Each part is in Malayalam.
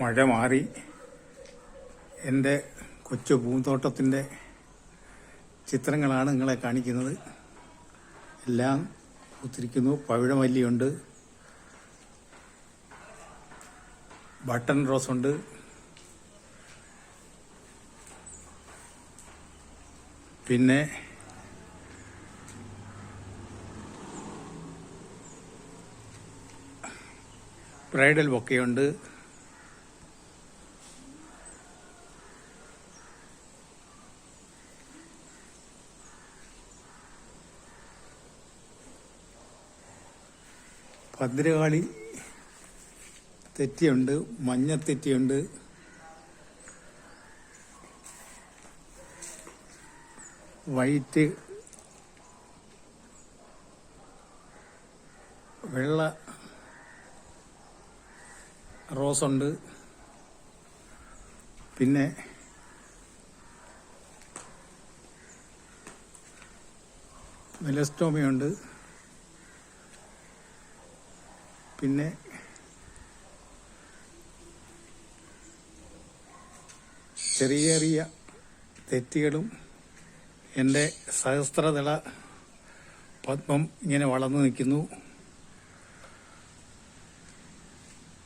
മഴ മാറി എൻ്റെ കൊച്ചു പൂന്തോട്ടത്തിൻ്റെ ചിത്രങ്ങളാണ് നിങ്ങളെ കാണിക്കുന്നത്. എല്ലാം പൂത്തിരിക്കുന്നു. പവിഴമല്ലിയുണ്ട്, ബട്ടൺ റോസുണ്ട്, പിന്നെ ബ്രൈഡൽ ബൊക്കെയുണ്ട്, ഭദ്രകാളി തെറ്റിയുണ്ട്, മഞ്ഞത്തെറ്റിയുണ്ട്, വൈറ്റ്, വെള്ള റോസുണ്ട്, പിന്നെ മെലസ്റ്റോമയുണ്ട്, പിന്നെ ചെറിയ ചെറിയ തെറ്റികളും എൻ്റെ സഹസ്രദള പത്മം ഇങ്ങനെ വളർന്നു നിൽക്കുന്നു.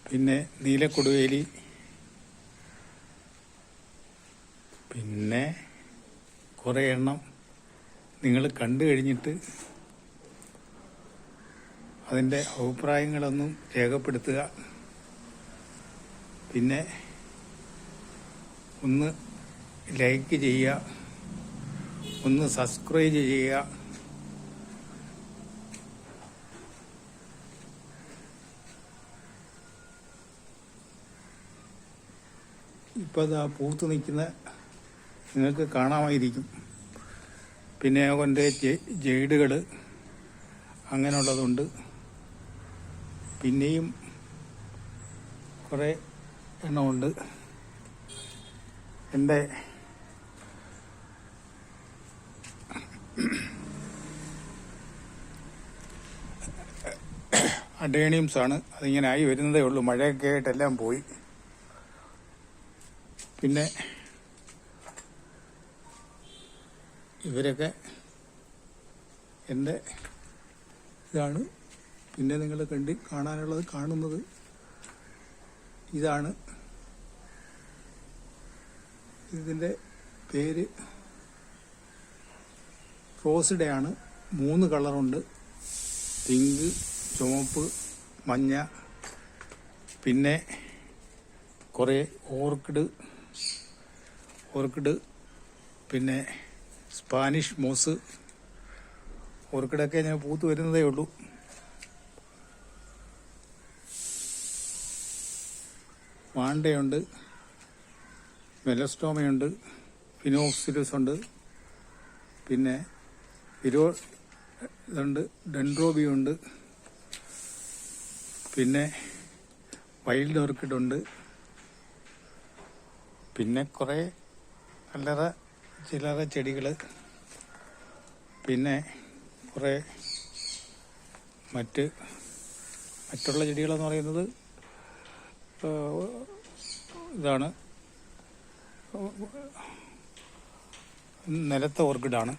പിന്നെ നീലക്കൊടുവേലി, പിന്നെ കുറേ എണ്ണം നിങ്ങൾ കണ്ടു കഴിഞ്ഞിട്ട് അതിൻ്റെ അഭിപ്രായങ്ങളൊന്നും രേഖപ്പെടുത്തുക. പിന്നെ ഒന്ന് ലൈക്ക് ചെയ്യുക, ഒന്ന് സബ്സ്ക്രൈബ് ചെയ്യുക. ഇപ്പോൾ അത് പൂത്ത് നിൽക്കുന്ന നിങ്ങൾക്ക് കാണാമായിരിക്കും. പിന്നെ അതിൻ്റെ ജെയ്ഡുകൾ അങ്ങനെയുള്ളതുണ്ട്. പിന്നെയും കുറേ എണ്ണമുണ്ട്. എൻ്റെ അഡേണിയംസാണ്. അതിങ്ങനെ ആയി വരുന്നതേ ഉള്ളൂ. മഴയൊക്കെ ആയിട്ടെല്ലാം പോയി. പിന്നെ ഇവരൊക്കെ എൻ്റെ ഇതാണ്. പിന്നെ നിങ്ങൾ കാണാനുള്ളത് കാണുന്നത് ഇതാണ്. ഇതിൻ്റെ പേര് റോസ് ആണ്. 3 കളറുണ്ട്: പിങ്ക്, ചുവപ്പ്, മഞ്ഞ. പിന്നെ കുറേ ഓർക്കിഡ്, പിന്നെ സ്പാനിഷ് മോസ്. ഓർക്കിഡൊക്കെ ഞാൻ പൂത്ത് വരുന്നതേ ഉള്ളൂ. വാണ്ടയുണ്ട്, മെലസ്റ്റോമയുണ്ട്, ഫിനോക്സിലിസ് ഉണ്ട്, പിന്നെ ഇതുണ്ട്, ഡെൻഡ്രോബിയുണ്ട്, പിന്നെ വൈൽഡ് ഓർക്കിഡുണ്ട്, പിന്നെ കുറേ ചില്ലറ ചെടികൾ, പിന്നെ കുറേ മറ്റുള്ള ചെടികളെന്ന് പറയുന്നത് ഇതാണ്. നിലത്തെ ഓർക്കിഡാണ്.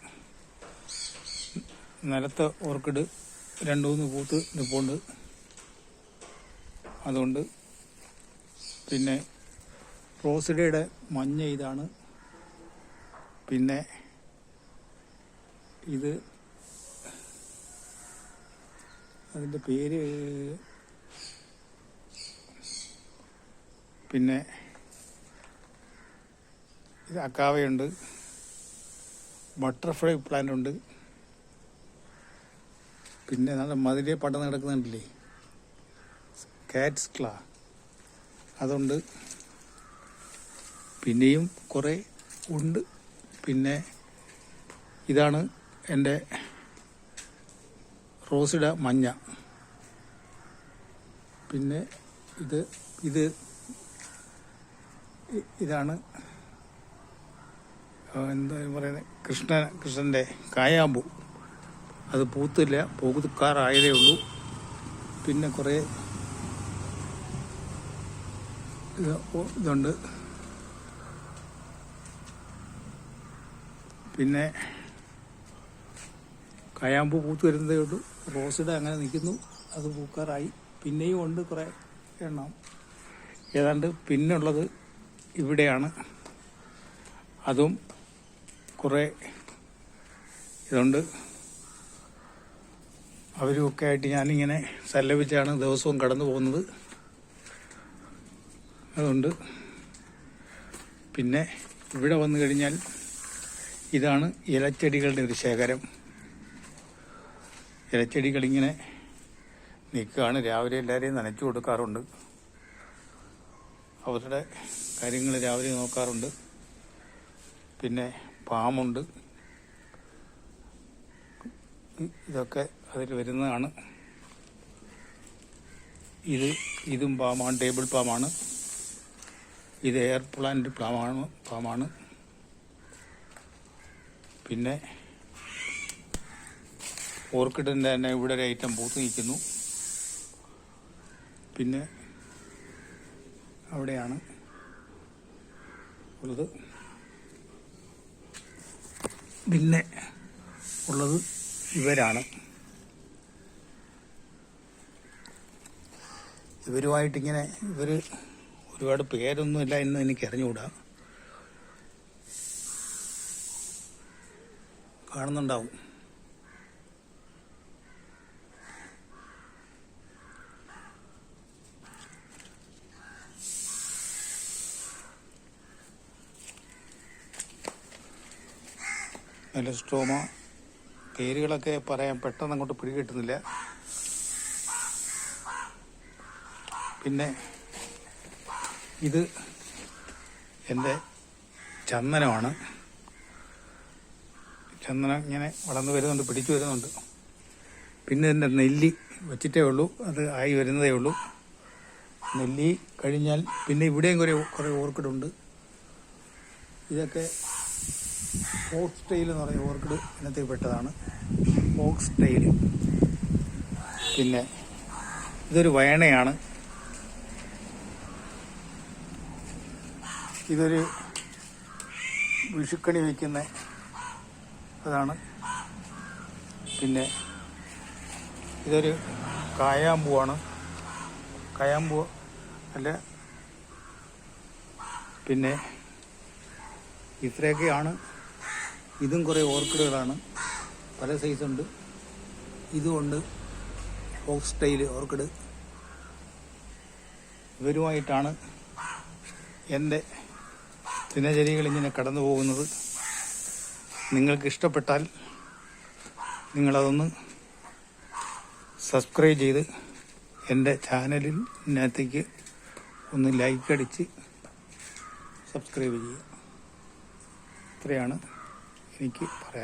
നിലത്തെ ഓർക്കിഡ് 2-3 പൂത്ത് നിൽപ്പുണ്ട്. അതുകൊണ്ട് പിന്നെ റോസിഡയുടെ മഞ്ഞ ഇതാണ്. പിന്നെ ഇത് അതിൻ്റെ പേര്, പിന്നെ ഇത് അക്കാവയുണ്ട്, ബട്ടർഫ്ലൈ പ്ലാന്റ് ഉണ്ട്, പിന്നെ നല്ല മതിലെ പടം കിടക്കുന്നുണ്ടല്ലേ, കാറ്റ്സ് ക്ലാ, അതുണ്ട്. പിന്നെയും കുറേ ഉണ്ട്. പിന്നെ ഇതാണ് എൻ്റെ റോസിഡ മഞ്ഞ. പിന്നെ ഇതാണ് എന്താ പറയുന്നത്, കൃഷ്ണൻ്റെ കായാമ്പൂ. അത് പൂത്തില്ല, പൂക്കാറായതേ ഉള്ളൂ. പിന്നെ കുറേ ഇതുണ്ട്. പിന്നെ കായാമ്പൂ പൂത്ത് വരുന്നതേ ഉള്ളൂ. റോസിടെ അങ്ങനെ നിൽക്കുന്നു, അത് പൂക്കാറായി. പിന്നെയും ഉണ്ട് കുറേ എണ്ണം. ഏതാണ്ട് പിന്നുള്ളത് ഇവിടെയാണ്. അതും കുറേ ഇതുണ്ട്. അവരുമൊക്കെ ആയിട്ട് ഞാനിങ്ങനെ സല്ലപിച്ചാണ് ദിവസവും കടന്നു പോകുന്നത്. അതുകൊണ്ട് പിന്നെ ഇവിടെ വന്നു കഴിഞ്ഞാൽ ഇതാണ് ഇലച്ചെടികളുടെ ഒരു ശേഖരം. ഇലച്ചെടികളിങ്ങനെ നിൽക്കുകയാണ്. രാവിലെ എല്ലാവരെയും നനച്ചു കൊടുക്കാറുണ്ട്. അവരുടെ കാര്യങ്ങൾ രാവിലെ നോക്കാറുണ്ട്. പിന്നെ പാമുണ്ട്. ഇതൊക്കെ അതിൽ വരുന്നതാണ്. ഇതും പാമാണ്, ടേബിൾ പാമാണ്. ഇത് എയർ പ്ലാന്റ് പാമാണ്. പിന്നെ ഓർക്കിഡിൻ്റെ തന്നെ ഇവിടെ ഒരു ഐറ്റം പൂത്ത് നിൽക്കുന്നു. പിന്നെ അവിടെയാണ് ഉള്ളത്. പിന്നെ ഉള്ളത് ഇവരാണ്. ഇവരുമായിട്ടിങ്ങനെ ഇവർ ഒരുപാട് പേരൊന്നുമില്ല എന്ന് എനിക്ക് അറിഞ്ഞുകൂടാ. കാണുന്നുണ്ടാവും. മെലസ്ട്രോമ പേരുകളൊക്കെ പറയാൻ പെട്ടെന്ന് അങ്ങോട്ട് പിടികിട്ടുന്നില്ല. പിന്നെ ഇത് എൻ്റെ ചന്ദനമാണ്. ചന്ദനം ഇങ്ങനെ വളർന്നു വരുന്നുണ്ട്, പിടിച്ചു വരുന്നുണ്ട്. പിന്നെ എൻ്റെ നെല്ലി വെച്ചിട്ടേ ഉള്ളൂ, അത് ആയി വരുന്നതേ ഉള്ളൂ. നെല്ലി കഴിഞ്ഞാൽ പിന്നെ ഇവിടെയും കുറേ ഓർക്കിഡുണ്ട്. ഇതൊക്കെ ഫോക്സ് ടെയിൽ എന്ന് പറയുന്ന ഓർക്കിഡ് ഇനത്തിൽ പെട്ടതാണ്. Fox tail. പിന്നെ ഇതൊരു വയണയാണ്. ഇതൊരു വിഷുക്കണി വയ്ക്കുന്ന അതാണ്. പിന്നെ ഇതൊരു കായാമ്പൂവാണ്. കായാമ്പൂ അല്ല. പിന്നെ ഇത്രയൊക്കെയാണ്. ഇതും കുറേ ഓർക്കിഡുകളാണ്, പല സൈസുണ്ട്. ഇതുമുണ്ട്, ഫോക്സ് ടെയിൽ ഓർക്കിഡ്. ഇവരുമായിട്ടാണ് എൻ്റെ ദിനചര്യകൾ ഇങ്ങനെ കടന്നു പോകുന്നത്. നിങ്ങൾക്ക് ഇഷ്ടപ്പെട്ടാൽ നിങ്ങളതൊന്ന് സബ്സ്ക്രൈബ് ചെയ്ത് എൻ്റെ ചാനലിനകത്തേക്ക് ഒന്ന് ലൈക്ക് അടിച്ച് സബ്സ്ക്രൈബ് ചെയ്യുക. ഇത്രയാണ് എനിക്ക് പറയാൻ.